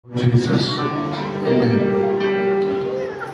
Jesus. Amen.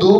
2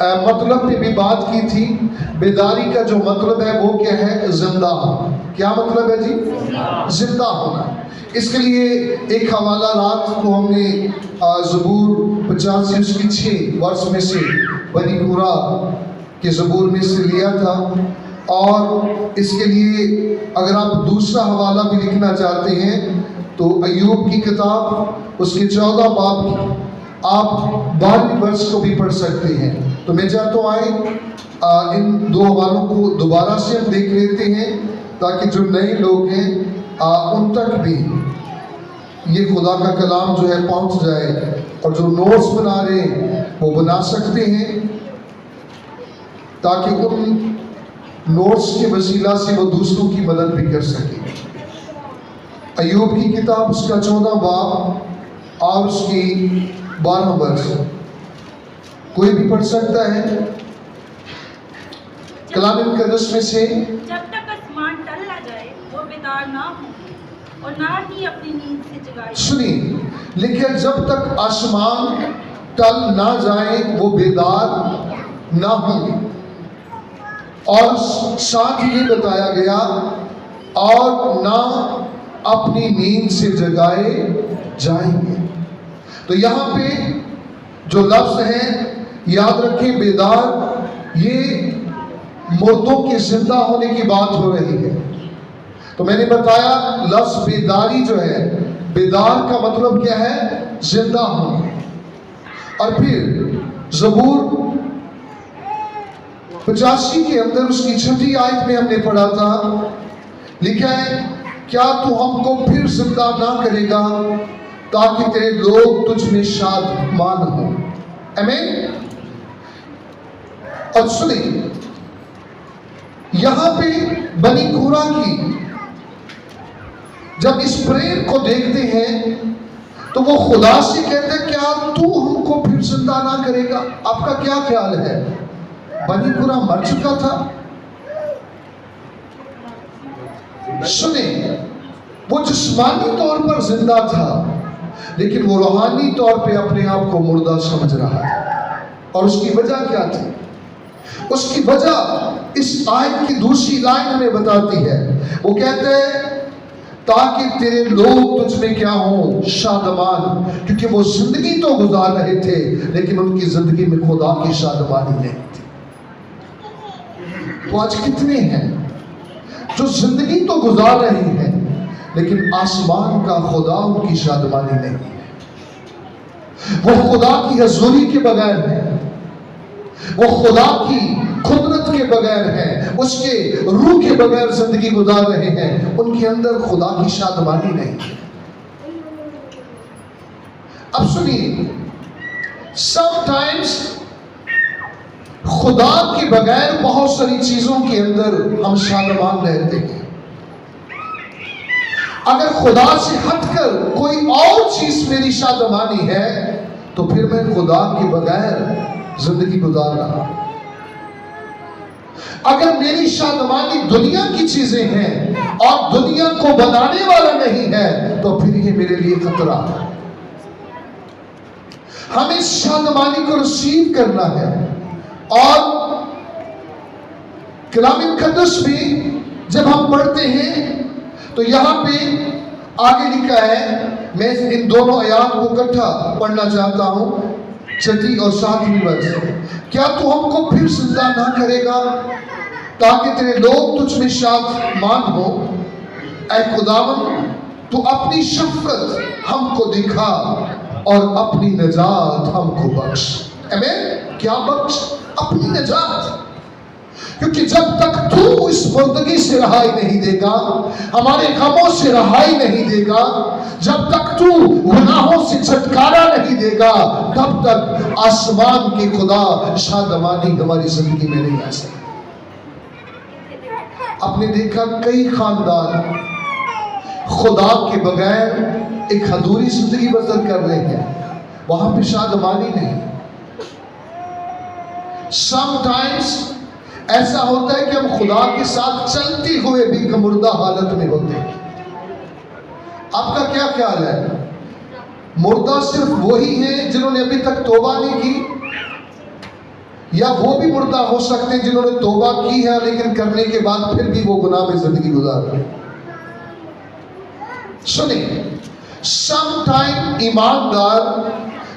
مطلب پہ بھی بات کی تھی. بیداری کا جو مطلب ہے وہ کیا ہے؟ زندہ. کیا مطلب ہے جی؟ زندہ ہونا. اس کے لیے ایک حوالہ رات کو ہم نے زبور 85 اس کی 6 ورس میں سے بنی کورا کے زبور میں سے لیا تھا. اور اس کے لیے اگر آپ دوسرا حوالہ بھی لکھنا چاہتے ہیں تو ایوب کی کتاب اس کے 14 باب کی آپ 12 ورس کو بھی پڑھ سکتے ہیں. تو میں چاہتا ہوں آئے ان 2 حوالوں کو دوبارہ سے ہم دیکھ لیتے ہیں تاکہ جو نئے لوگ ہیں ان تک بھی یہ خدا کا کلام جو ہے پہنچ جائے. اور جو نوٹس بنا رہے ہیں وہ بنا سکتے ہیں تاکہ ان نوٹس کے وسیلہ سے وہ دوسروں کی مدد بھی کر سکیں. ایوب کی کتاب اس کا 14 باب اور اس کی 12 ورس. کوئی بھی پڑھ سکتا ہے کلام مقدس میں سے. جب تک آسمان ٹل نہ جائے وہ بیدار نہ ہوں اور نہ ہی اپنی نیند سے جگائے. سنیے لیکن جب تک آسمان ٹل نہ جائے وہ بیدار نہ ہوں. اور ساتھ یہ بتایا گیا اور نہ اپنی نیند سے جگائے جائیں گے. تو یہاں پہ جو لفظ ہے یاد رکھیں بیدار, یہ مردوں کے زندہ ہونے کی بات ہو رہی ہے. تو میں نے بتایا لفظ بیداری جو ہے, بیدار کا مطلب کیا ہے؟ زندہ ہونا. اور پھر زبور 85 کے اندر اس کی 6 آیت میں ہم نے پڑھا تھا, لکھا ہے کیا تو ہم کو پھر زندہ نہ کرے گا تاکہ تیرے لوگ تجھ میں شادمان ہوں. آمین. اور سنیں یہاں پہ بنی کورا کی جب اس پریئر کو دیکھتے ہیں تو وہ خدا سے کہتے ہیں کیا تو ہم کو پھر زندہ نہ کرے گا؟ آپ کا کیا خیال ہے؟ بنی کورا مر چکا تھا. سنیں وہ جسمانی طور پر زندہ تھا لیکن وہ روحانی طور پہ اپنے آپ کو مردہ سمجھ رہا ہے. اور اس کی وجہ کیا تھی؟ اس کی وجہ اس آیت کی دوسری لائن ہمیں بتاتی ہے. وہ کہتے ہیں تاکہ تیرے لوگ تجھ میں کیا ہوں؟ شادمان. کیونکہ وہ زندگی تو گزار رہے تھے لیکن ان کی زندگی میں خدا کی شادمانی نہیں تھی. تو آج کتنے ہیں جو زندگی تو گزار رہے ہیں لیکن آسمان کا خدا ان کی شادمانی نہیں ہے. وہ خدا کی حضوری کے بغیر ہے, وہ خدا کی قدرت کے بغیر ہے, اس کے روح کے بغیر زندگی گزار رہے ہیں. ان کے اندر خدا کی شادمانی نہیں. اب سنیے sometimes خدا کے بغیر بہت ساری چیزوں کے اندر ہم شادمان رہتے ہیں. اگر خدا سے ہٹ کر کوئی اور چیز میری شادمانی ہے تو پھر میں خدا کے بغیر زندگی گزار رہا. اگر میری شادمانی دنیا کی چیزیں ہیں اور دنیا کو بنانے والا نہیں ہے تو پھر یہ میرے لیے خطرہ ہے. ہمیں اس شادمانی کو ریسیو کرنا ہے. اور کلام مقدس میں جب ہم پڑھتے ہیں تو یہاں پہ آگے لکھا ہے, میں ان دونوں آیات کو اکٹھا پڑھنا چاہتا ہوں, 6 اور 7 ورس. کیا تو ہم کو پھر زندہ نہ کرے گا تاکہ تیرے لوگ تجھ میں شادمان ہو. اے خداوند تو اپنی شفقت ہم کو دکھا اور اپنی نجات ہم کو بخش. آمین. کیا بخش؟ اپنی نجات. کیونکہ جب تک تو اس بندگی سے رہائی نہیں دے گا, ہمارے غموں سے رہائی نہیں دے گا, جب تک تو گناہوں سے چھٹکارا نہیں دے گا, تب تک آسمان کے خدا شادمانی ہماری زندگی میں نہیں آ سکتی. آپ نے دیکھا کئی خاندان خدا کے بغیر ایک ادھوری زندگی بسر کر رہے ہیں, وہاں پہ شادمانی نہیں. sometimes ایسا ہوتا ہے کہ ہم خدا کے ساتھ چلتے ہوئے بھی مردہ حالت میں ہوتے ہیں. آپ کا کیا خیال ہے؟ مردہ صرف وہی ہیں جنہوں نے ابھی تک توبہ نہیں کی, یا وہ بھی مردہ ہو سکتے ہیں جنہوں نے توبہ کی ہے لیکن کرنے کے بعد پھر بھی وہ گناہ میں زندگی گزار رہے ہیں. سنیں، سم ٹائم ایماندار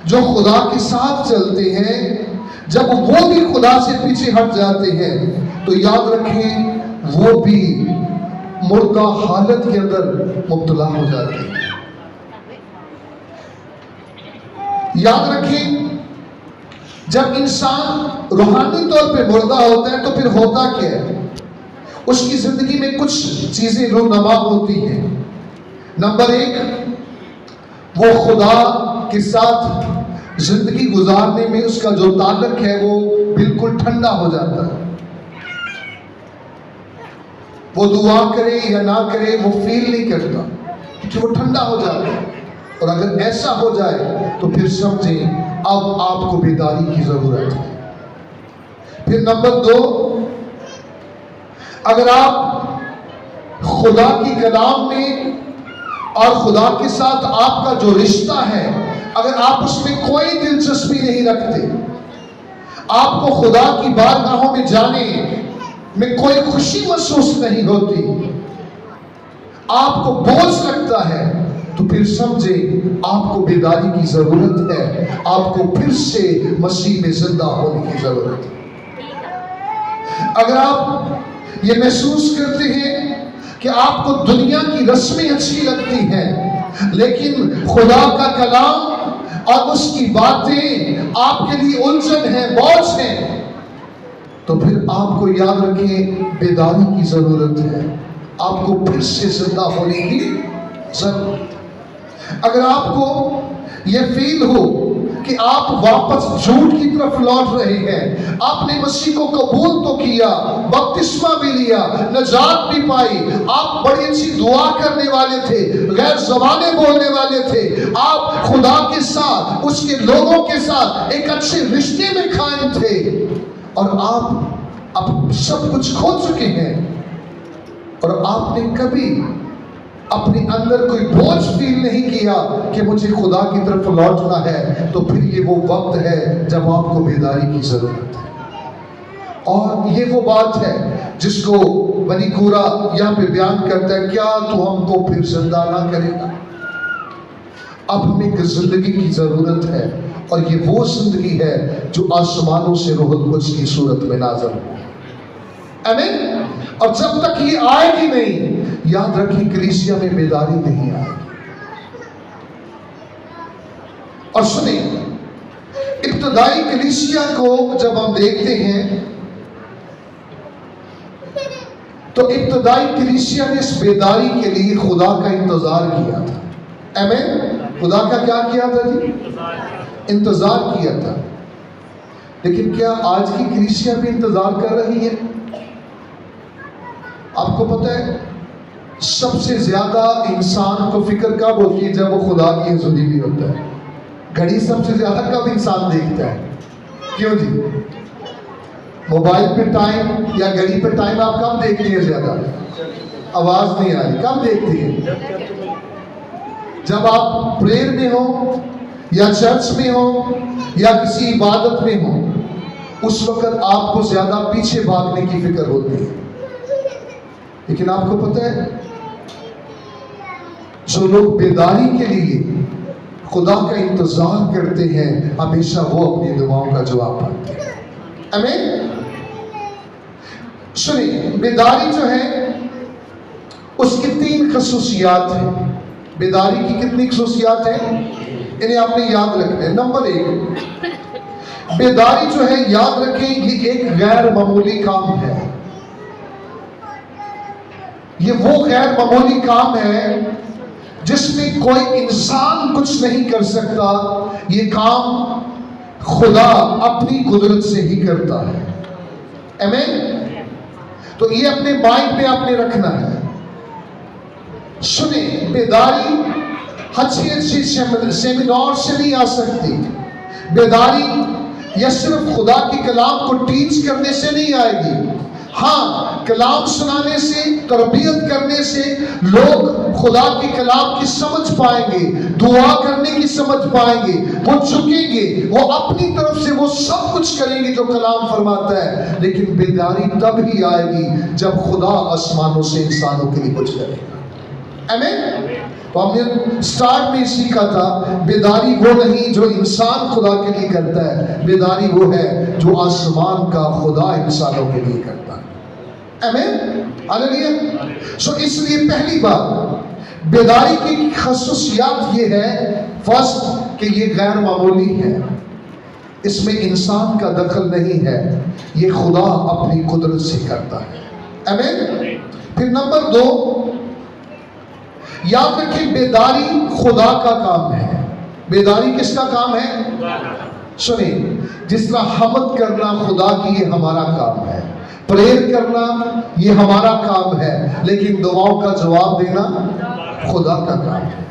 جو خدا کے ساتھ چلتے ہیں، جب وہ بھی خدا سے پیچھے ہٹ جاتے ہیں تو یاد رکھیں وہ بھی مردہ حالت کے اندر مبتلا ہو جاتے ہیں. یاد رکھیں جب انسان روحانی طور پہ مردہ ہوتا ہے تو پھر ہوتا کیا ہے؟ اس کی زندگی میں کچھ چیزیں رونما ہوتی ہیں. نمبر 1، وہ خدا کے ساتھ زندگی گزارنے میں اس کا جو تعلق ہے وہ بالکل ٹھنڈا ہو جاتا ہے. وہ دعا کرے یا نہ کرے وہ فیل نہیں کرتا کیونکہ وہ ٹھنڈا ہو جاتا ہے. اور اگر ایسا ہو جائے تو پھر سمجھیں اب آپ کو بیداری کی ضرورت ہے. پھر نمبر 2، اگر آپ خدا کی کلام میں اور خدا کے ساتھ آپ کا جو رشتہ ہے اگر آپ اس میں کوئی دلچسپی نہیں رکھتے، آپ کو خدا کی بارگاہوں میں جانے میں کوئی خوشی محسوس نہیں ہوتی، آپ کو بوجھ لگتا ہے، تو پھر سمجھیں آپ کو بیداری کی ضرورت ہے. آپ کو پھر سے مسیح میں زندہ ہونے کی ضرورت ہے. اگر آپ یہ محسوس کرتے ہیں کہ آپ کو دنیا کی رسمیں اچھی لگتی ہیں لیکن خدا کا کلام اور اس کی باتیں آپ کے لیے الجھن ہے، بوجھ ہے، تو پھر آپ کو یاد رکھیں بیداری کی ضرورت ہے. آپ کو پھر سے زندہ ہونے کی ضرورت ہے. اگر آپ کو یہ فیل ہو کہ آپ واپس جھوٹ کی طرف لوٹ رہے ہیں، آپ نے مسیح کو قبول تو کیا، بپتسمہ بھی لیا، نجات بھی پائی، آپ بڑی اچھی دعا کرنے والے تھے، غیر زبانیں بولنے والے تھے، آپ خدا کے ساتھ اس کے لوگوں کے ساتھ ایک اچھے رشتے میں قائم تھے، اور آپ اب سب کچھ کھو چکے ہیں اور آپ نے کبھی اپنے اندر کوئی بوجھ فیل نہیں کیا کہ مجھے خدا کی طرف لوٹنا ہے، تو پھر یہ وہ وقت ہے جب آپ کو بیداری کی ضرورت ہے. اور یہ وہ بات ہے جس کو بنی کورا یہاں پہ بیان کرتا ہے، کیا تو ہم کو پھر زندہ نہ کرے گا؟ اب ہمیں ایک زندگی کی ضرورت ہے، اور یہ وہ زندگی ہے جو آسمانوں سے روح القدس کی صورت میں نازل ہو. آمین. اور جب تک یہ آئے گی نہیں، یاد رکھیں کلیسیا میں بیداری نہیں آئے گی. اور سنیں، ابتدائی کلیسیا کو جب ہم دیکھتے ہیں تو ابتدائی کلیسیا نے اس بیداری کے لیے خدا کا انتظار کیا تھا. آمین. خدا کا کیا کیا تھا جی؟ انتظار کیا تھا. لیکن کیا آج کی کلیسیا بھی انتظار کر رہی ہے؟ آپ کو پتہ ہے سب سے زیادہ انسان کو فکر کب ہوتی ہے؟ جب وہ خدا کی حضوری میں ہوتا ہے. گھڑی سب سے زیادہ کب انسان دیکھتا ہے؟ کیوں جی؟ موبائل پہ ٹائم یا گھڑی پہ ٹائم آپ کب دیکھتے ہیں زیادہ؟ آواز نہیں آ رہی. کب دیکھتے ہیں؟ جب آپ پریئر میں ہو یا چرچ میں ہو یا کسی عبادت میں ہو، اس وقت آپ کو زیادہ پیچھے بھاگنے کی فکر ہوتی ہے. لیکن آپ کو پتہ ہے جو لوگ بیداری کے لیے خدا کا انتظار کرتے ہیں ہمیشہ وہ اپنی دعاؤں کا جواب پاتے ہیں. آمین. سنیں، بیداری جو ہے اس کی 3 خصوصیات ہیں. بیداری کی کتنی خصوصیات ہیں؟ انہیں آپ نے یاد رکھنا ہے. نمبر 1، بیداری جو ہے یاد رکھیں یہ ایک غیر معمولی کام ہے. یہ وہ غیر معمولی کام ہے جس میں کوئی انسان کچھ نہیں کر سکتا. یہ کام خدا اپنی قدرت سے ہی کرتا ہے. آمین. تو یہ اپنے مائنڈ میں آپ نے رکھنا ہے. سنیں، بیداری اچھی سیمینار سے نہیں آ سکتی. بیداری یا صرف خدا کے کلام کو ٹیچ کرنے سے نہیں آئے گی. ہاں کلام سنانے سے، تربیت کرنے سے لوگ خدا کے کلام کی سمجھ پائیں گے، دعا کرنے کی سمجھ پائیں گے، وہ جھکیں گے، وہ اپنی طرف سے وہ سب کچھ کریں گے جو کلام فرماتا ہے. لیکن بیداری تب ہی آئے گی جب خدا آسمانوں سے انسانوں کے لیے کچھ کرے گا. آمین. تو ہم نے سٹارٹ میں سیکھا تھا بیداری وہ نہیں جو انسان خدا کے لیے کرتا ہے، بیداری وہ ہے جو آسمان کا خدا انسانوں کے لیے کرتا ہے. آمین. ہاللیلویا. سو اس لیے پہلی بات بیداری کی خصوصیات یہ ہے، فرسٹ کہ یہ غیر معمولی ہے، اس میں انسان کا دخل نہیں ہے، یہ خدا اپنی قدرت سے کرتا ہے. آمین. پھر نمبر 2، یاد رکھیں بیداری خدا کا کام ہے. بیداری کس کا کام ہے؟ سنیں، جس طرح حمد کرنا خدا کی یہ ہمارا کام ہے، پریئر کرنا یہ ہمارا کام ہے، لیکن دعاؤں کا جواب دینا خدا کا کام ہے.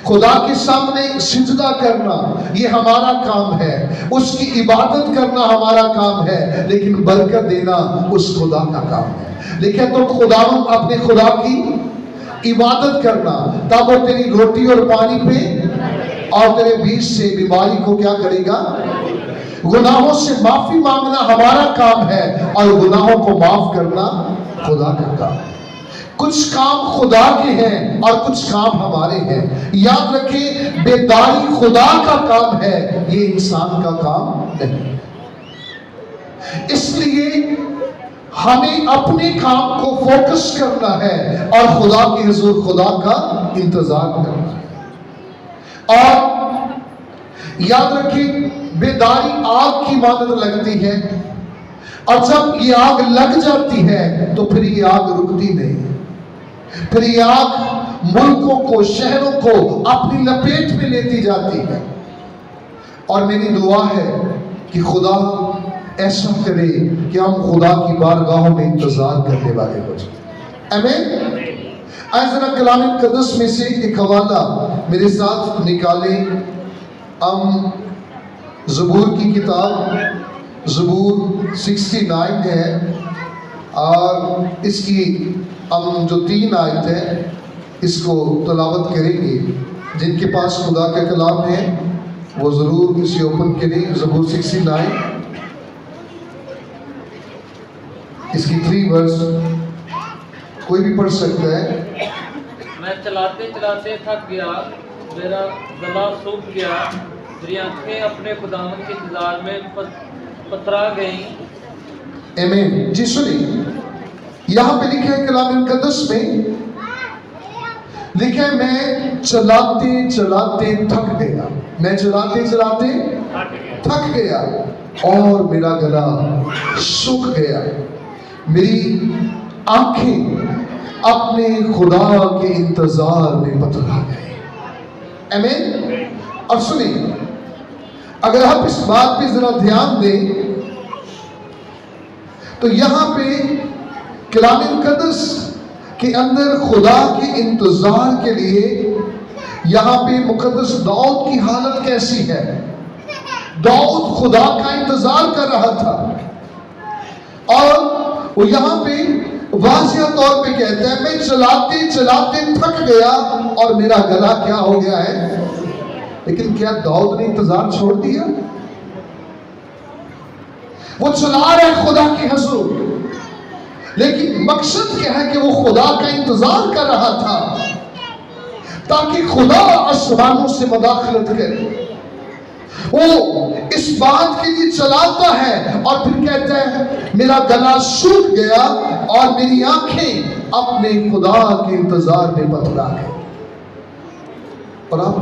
خدا کے سامنے سجدہ کرنا یہ ہمارا کام ہے، اس کی عبادت کرنا ہمارا کام ہے، لیکن برکت دینا اس خدا کا کام ہے. لیکن تو خدا اپنے خدا کی عبادت کرنا تب وہ تیری روٹی اور پانی پہ اور تیرے بیچ سے بیماری کو کیا کرے گا؟ گناہوں سے معافی مانگنا ہمارا کام ہے اور گناہوں کو معاف کرنا خدا کا کام ہے. کچھ کام خدا کے ہیں اور کچھ کام ہمارے ہیں. یاد رکھیں بیداری خدا کا کام ہے، یہ انسان کا کام نہیں. اس لیے ہمیں اپنے کام کو فوکس کرنا ہے اور خدا کے حضور خدا کا انتظار کرنا ہے. اور یاد رکھیں بیداری آگ کی مانند لگتی ہے، اور جب یہ آگ لگ جاتی ہے تو پھر یہ آگ رکتی نہیں. پھر یہ آگ ملکوں کو، شہروں کو اپنی لپیٹ میں لیتی جاتی ہے. اور میری دعا ہے کہ خدا ایسا کرے کہ ہم خدا کی بارگاہوں میں انتظار کرنے والے ہو جائیں. آمین. آج ذرا کلام مقدس میں سے ایک حوالہ میرے ساتھ نکالیں. ہم زبور کی کتاب زبور 69 ہے، اور اس کی ہم جو 3 آیت ہے اس کو تلاوت کریں گے. جن کے پاس خدا کا کلام ہے وہ ضرور اسے اوپن کریں. زبور 69 اس کی 3 ورس کوئی بھی پڑھ سکتا ہے. میں چلاتے چلاتے تھک گیا، میرا گلا سوکھ گیا، میری آنکھیں اپنے خداوند کے انتظار میں پترا گئیں. آمین. جی سنیں، یہاں پہ لکھا ہے کلام مقدس میں، لکھا ہے میں چلاتے چلاتے تھک گیا. میں چلاتے چلاتے تھک گیا اور میرا گلا سوکھ گیا، میری آنکھیں اپنے خدا کے انتظار میں پترا گئے. آمین. اور سنیں، اگر آپ اس بات پہ ذرا دھیان دیں تو یہاں پہ کلام مقدس کے اندر خدا کے انتظار کے لیے یہاں پہ مقدس داؤد کی حالت کیسی ہے. داؤد خدا کا انتظار کر رہا تھا، اور وہ یہاں پہ واضح طور پہ کہتا ہے میں چلاتے چلاتے تھک گیا اور میرا گلا کیا ہو گیا ہے. لیکن کیا داؤد نے انتظار چھوڑ دیا؟ وہ چلا رہے خدا کے حضور، لیکن مقصد کیا ہے کہ وہ خدا کا انتظار کر رہا تھا تاکہ خدا آسمانوں سے مداخلت کرے. وہ اس بات کے لیے چلاتا ہے اور پھر کہتا ہے میرا گلا سوکھ گیا اور میری آنکھیں اپنے خدا کے انتظار میں پتلا گئی. اور آپ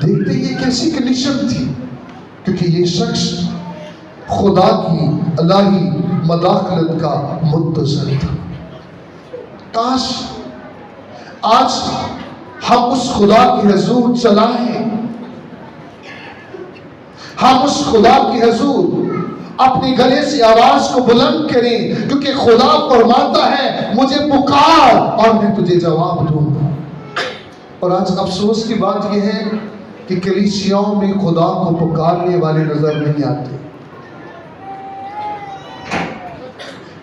دیکھتے یہ کیسی کنڈیشن تھی، کیونکہ یہ شخص خدا کی الہی مداخلت کا منتظر تھا. کاش آج ہم اس خدا کی حضور چلائیں، ہم اس خدا کی حضور اپنے گلے سے آواز کو بلند کریں، کیونکہ خدا فرماتا ہے مجھے پکار اور میں تجھے جواب دوں گا. اور آج افسوس کی بات یہ ہے کہ کلیسیاؤں میں خدا کو پکارنے والے نظر نہیں آتے.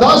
10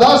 10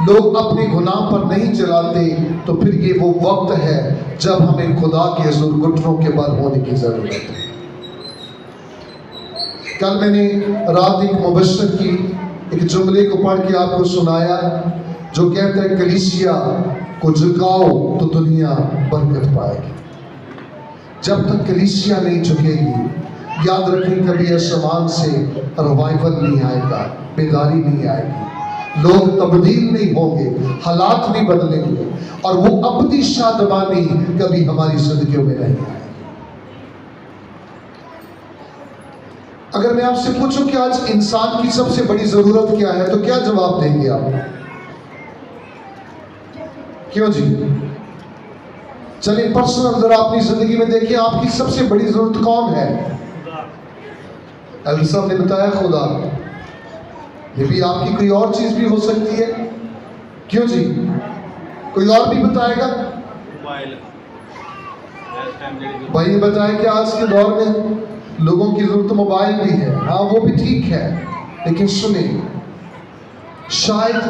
لوگ اپنے گناہ پر نہیں چلاتے تو پھر یہ وہ وقت ہے جب ہمیں خدا کے حضور گھٹنوں کے بل ہونے کی ضرورت ہے۔ کل میں نے رات ایک مبشر کی ایک جملے کو پڑھ کے آپ کو سنایا جو کہتا ہے کلیسیا کو جھکاؤ تو دنیا برکت پائے گی۔ جب تک کلیسیا نہیں جھکے گی، یاد رکھیں کبھی آسمان سے ریوائول نہیں آئے گا، بیداری نہیں آئے گی، لوگ تبدیل نہیں ہوں گے، حالات نہیں بدلیں گے، اور وہ ابدی شادمانی کبھی ہماری زندگیوں میں نہیں آئے۔ اگر میں آپ سے پوچھوں کہ آج انسان کی سب سے بڑی ضرورت کیا ہے تو کیا جواب دیں گے آپ؟ کیوں جی؟ چلیں پرسنل ذرا اپنی زندگی میں دیکھیں، آپ کی سب سے بڑی ضرورت کون ہے؟ علی صاحب نے بتایا خدا۔ یہ بھی آپ کی کوئی اور چیز بھی ہو سکتی ہے، کیوں جی؟ کوئی اور بھی بتائے گا؟ بھائی نے بتایا کہ آج کے دور میں لوگوں کی ضرورت موبائل بھی ہے، ہاں وہ بھی ٹھیک ہے، لیکن سنیں، شاید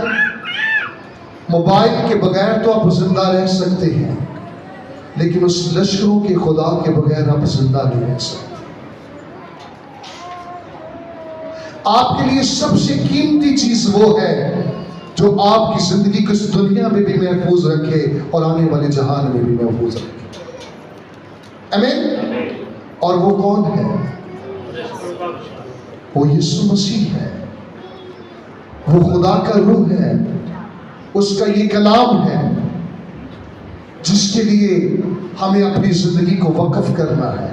موبائل کے بغیر تو آپ زندہ رہ سکتے ہیں، لیکن اس لشکروں کے خدا کے بغیر آپ زندہ نہیں رہ سکتے۔ آپ کے لیے سب سے قیمتی چیز وہ ہے جو آپ کی زندگی کو اس دنیا میں بھی محفوظ رکھے اور آنے والے جہان میں بھی محفوظ رکھے۔ آمین۔ اور وہ کون ہے؟ وہ یسوع مسیح ہے، وہ خدا کا روح ہے، اس کا یہ کلام ہے جس کے لیے ہمیں اپنی زندگی کو وقف کرنا ہے۔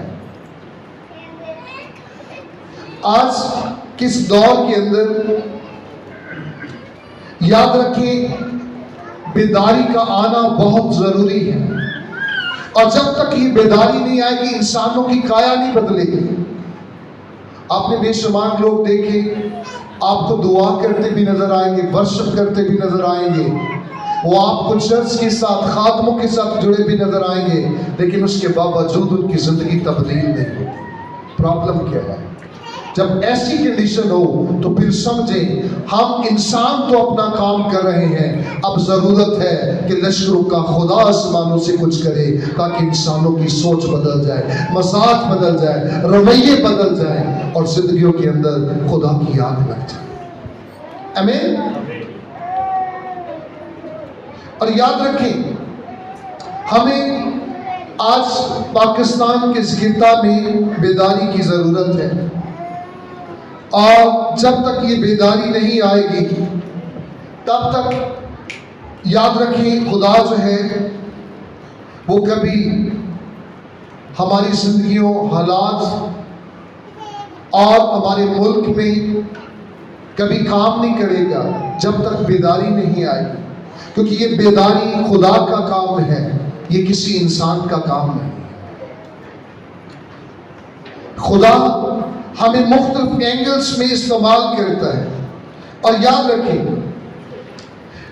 آج کس دور کے اندر یاد رکھیں بیداری کا آنا بہت ضروری ہے، اور جب تک یہ بیداری نہیں آئے گی انسانوں کی کایا نہیں بدلے گی۔ آپ نے بے شمار لوگ دیکھے، آپ کو دعا کرتے بھی نظر آئیں گے، ورشپ کرتے بھی نظر آئیں گے، وہ آپ کو چرچ کے ساتھ خادموں کے ساتھ جڑے بھی نظر آئیں گے، لیکن اس کے باوجود ان کی زندگی تبدیل نہیں ہوتی۔ پرابلم کیا ہے؟ جب ایسی کنڈیشن ہو تو پھر سمجھیں ہم انسان تو اپنا کام کر رہے ہیں، اب ضرورت ہے کہ لشکروں کا خدا آسمانوں سے کچھ کرے تاکہ انسانوں کی سوچ بدل جائے، مزاج بدل جائے، رویے بدل جائیں اور زندگیوں کے اندر خدا کی یاد لگ جائے۔ آمین۔ اور یاد رکھیں ہمیں آج پاکستان کے خطہ میں بیداری کی ضرورت ہے، اور جب تک یہ بیداری نہیں آئے گی تب تک یاد رکھیں خدا جو ہے وہ کبھی ہماری زندگیوں، حالات اور ہمارے ملک میں کبھی کام نہیں کرے گا جب تک بیداری نہیں آئے گی، کیونکہ یہ بیداری خدا کا کام ہے، یہ کسی انسان کا کام نہیں۔ خدا ہمیں مختلف اینگلز میں استعمال کرتا ہے، اور یاد رکھیں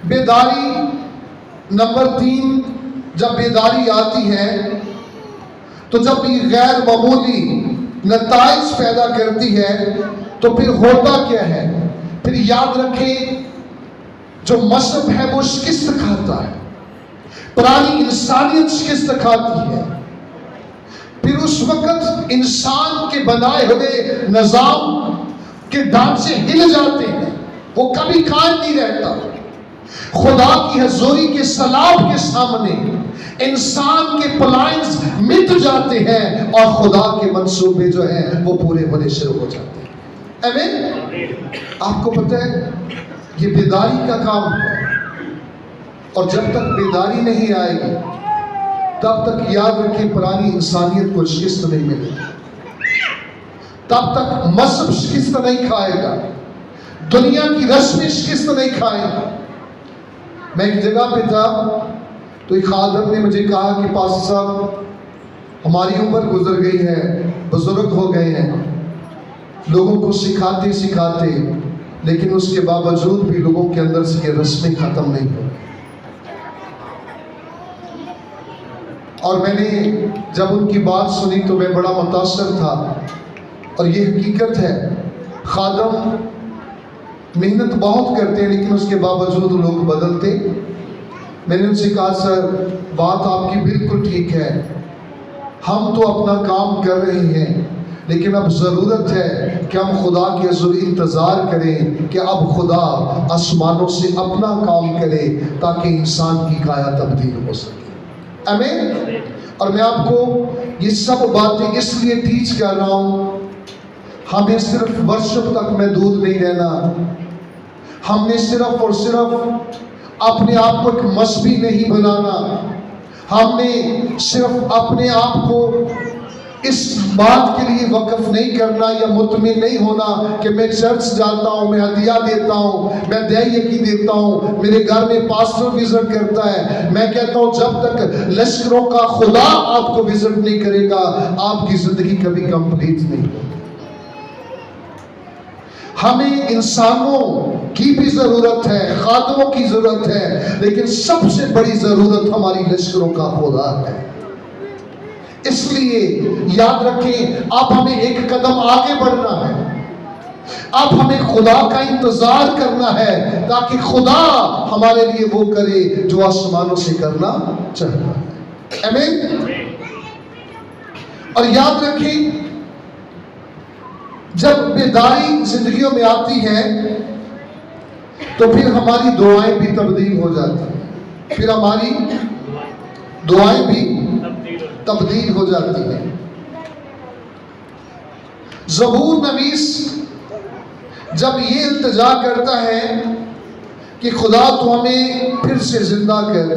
بیداری نمبر 3، جب بیداری آتی ہے تو جب یہ غیر معمولی نتائج پیدا کرتی ہے تو پھر ہوتا کیا ہے؟ پھر یاد رکھیں جو مذہب ہے وہ شکست کھاتا ہے، پرانی انسانیت شکست کھاتی ہے، پھر اس وقت انسان کے بنائے ہوئے نظام کے ڈھانچے ہل جاتے ہیں، وہ کبھی قائم نہیں رہتا۔ خدا کی حضوری کے سلاب کے سامنے انسان کے پلانز مٹ جاتے ہیں اور خدا کے منصوبے جو ہیں وہ پورے ہونے شروع ہو جاتے ہیں۔ آمین۔ آپ کو پتہ ہے یہ بیداری کا کام ہے، اور جب تک بیداری نہیں آئے گی تب تک یاد رکھیں پرانی انسانیت کو شکست نہیں ملے گی، تب تک مذہب شکست نہیں کھائے گا، دنیا کی رسمیں شکست نہیں کھائیں گا۔ میں ایک جگہ پہ تھا تو ایک خادم نے مجھے کہا کہ پاسٹر صاحب ہماری عمر گزر گئی ہے، بزرگ ہو گئے ہیں، لوگوں کو سکھاتے سکھاتے، لیکن اس کے باوجود بھی لوگوں کے اندر سے یہ رسمیں ختم نہیں ہوئی۔ اور میں نے جب ان کی بات سنی تو میں بڑا متاثر تھا، اور یہ حقیقت ہے خادم محنت بہت کرتے ہیں لیکن اس کے باوجود لوگ بدلتے. میں نے ان سے کہا سر بات آپ کی بالکل ٹھیک ہے، ہم تو اپنا کام کر رہے ہیں لیکن اب ضرورت ہے کہ ہم خدا کے حضور انتظار کریں کہ اب خدا آسمانوں سے اپنا کام کرے تاکہ انسان کی کایا تبدیل ہو سکے. آمین. اور میں آپ کو یہ سب باتیں اس لیے ٹیچ کر رہا ہوں، ہمیں صرف ورشپ تک محدود نہیں رہنا. ہم نے صرف اور صرف اپنے آپ کو ایک مذہبی نہیں بنانا. ہم نے صرف اپنے آپ کو اس بات کے لیے وقف نہیں کرنا یا مطمئن نہیں ہونا کہ میں چرچ جاتا ہوں، میں ہدیہ دیتا ہوں، میں دہیکی دیتا ہوں، میرے گھر میں پاسٹر وزٹ کرتا ہے. میں کہتا ہوں جب تک لشکروں کا خدا آپ کو وزٹ نہیں کرے گا آپ کی زندگی کبھی کمپلیٹ نہیں ہوگی. ہمیں انسانوں کی بھی ضرورت ہے، خادموں کی ضرورت ہے، لیکن سب سے بڑی ضرورت ہماری لشکروں کا خدا ہے. اس لیے یاد رکھیں اب ہمیں ایک قدم آگے بڑھنا ہے. اب ہمیں خدا کا انتظار کرنا ہے تاکہ خدا ہمارے لیے وہ کرے جو آسمانوں سے کرنا چاہتا ہے. آمین. اور یاد رکھیں جب بیداری زندگیوں میں آتی ہے تو پھر ہماری دعائیں بھی تبدیل ہو جاتی ہیں. پھر ہماری دعائیں بھی تبدیل ہو جاتی ہیں. زبور نویس جب یہ التجا کرتا ہے کہ خدا تو ہمیں پھر سے زندہ کر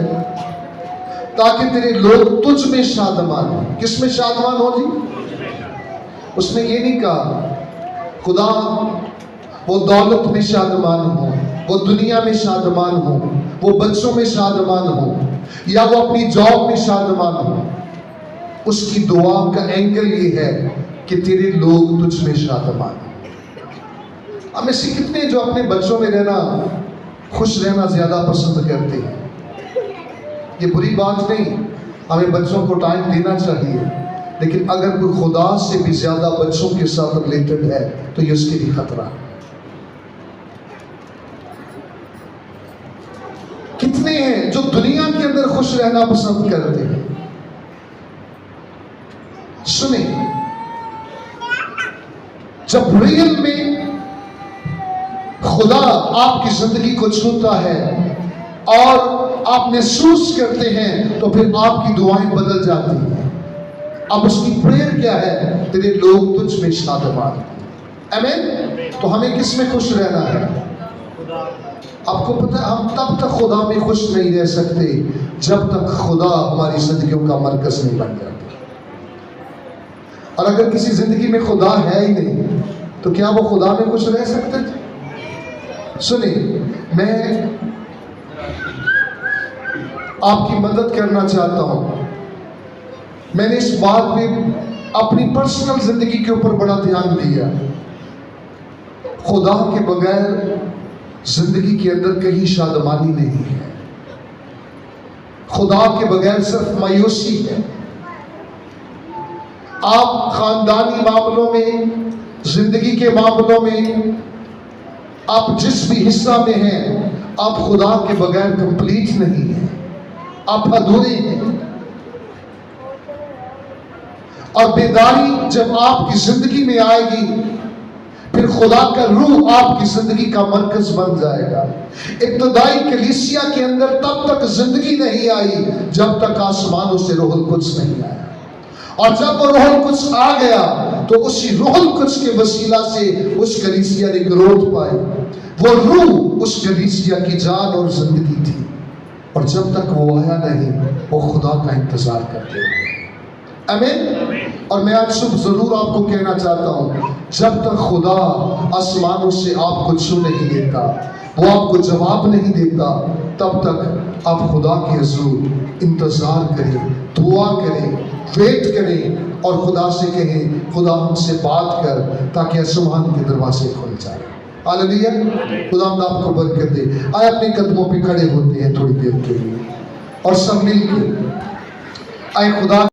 تاکہ تیرے لوگ تجھ میں شادمان ہوں. کس میں شادمان ہو جی؟ اس نے یہ نہیں کہا خدا وہ دولت میں شادمان ہو، وہ دنیا میں شادمان ہو، وہ بچوں میں شادمان ہو، یا وہ اپنی جاب میں شادمان ہو. اس کی دعا کا اینگل یہ ہے کہ تیرے لوگ تجھ میں شادمان ہو. ہم میں سے کتنے جو اپنے بچوں میں رہنا، خوش رہنا زیادہ پسند کرتے ہیں. یہ بری بات نہیں، ہمیں بچوں کو ٹائم دینا چاہیے، لیکن اگر کوئی خدا سے بھی زیادہ بچوں کے ساتھ ریلیٹڈ ہے تو یہ اس کے لیے خطرہ ہے. کتنے ہیں جو دنیا کے اندر خوش رہنا پسند کرتے ہیں. سنیں، جب ریل میں خدا آپ کی زندگی کو چھوتا ہے اور آپ محسوس کرتے ہیں تو پھر آپ کی دعائیں بدل جاتی ہیں. اب اس کی پریئر کیا ہے؟ تیرے لوگ تجھ میں شادمان. آمین. تو ہمیں کس میں خوش رہنا ہے؟ آپ کو پتہ ہے ہم تب تک خدا میں خوش نہیں رہ سکتے جب تک خدا ہماری زندگیوں کا مرکز نہیں بن جاتا. اور اگر کسی زندگی میں خدا ہے ہی نہیں تو کیا وہ خدا میں خوش رہ سکتے تھے؟ سنیں، میں آپ کی مدد کرنا چاہتا ہوں. میں نے اس بات پہ اپنی پرسنل زندگی کے اوپر بڑا دھیان دیا. خدا کے بغیر زندگی کے اندر کہیں شادمانی نہیں ہے. خدا کے بغیر صرف مایوسی ہے. آپ خاندانی معاملوں میں، زندگی کے معاملوں میں، آپ جس بھی حصہ میں ہیں، آپ خدا کے بغیر کمپلیٹ نہیں ہیں، آپ ادھورے ہیں. اور بیداری جب آپ کی زندگی میں آئے گی پھر خدا کا روح آپ کی زندگی کا مرکز بن جائے گا. ابتدائی کلیسیا کے اندر تب تک زندگی نہیں آئی جب تک آسمانوں سے روح القدس نہیں آیا. اور جب وہ روح القدس آ گیا تو اسی روح القدس کے وسیلہ سے اس کلیسیا نے گروتھ پائی. وہ روح اس کلیسیا کی جان اور زندگی تھی. اور جب تک وہ آیا نہیں وہ خدا کا انتظار کرتے ہیں. آمین. اور میں آج صبح ضرور آپ کو کہنا چاہتا ہوں، جب تک خدا آسمانوں سے آپ کو چھو نہیں دیتا، وہ آپ کو جواب نہیں دیتا، تب تک آپ خدا کے حضور انتظار کریں، دعا کریں، ویٹ کریں اور خدا سے کہیں خدا ہم سے بات کر تاکہ آسمان کے دروازے کھل جائیں. ہاللیلویا. خدا آپ کو برکت دے. آئے اپنے قدموں پہ کھڑے ہوتے ہیں تھوڑی دیر کے لیے اور سب مل کے آئے خدا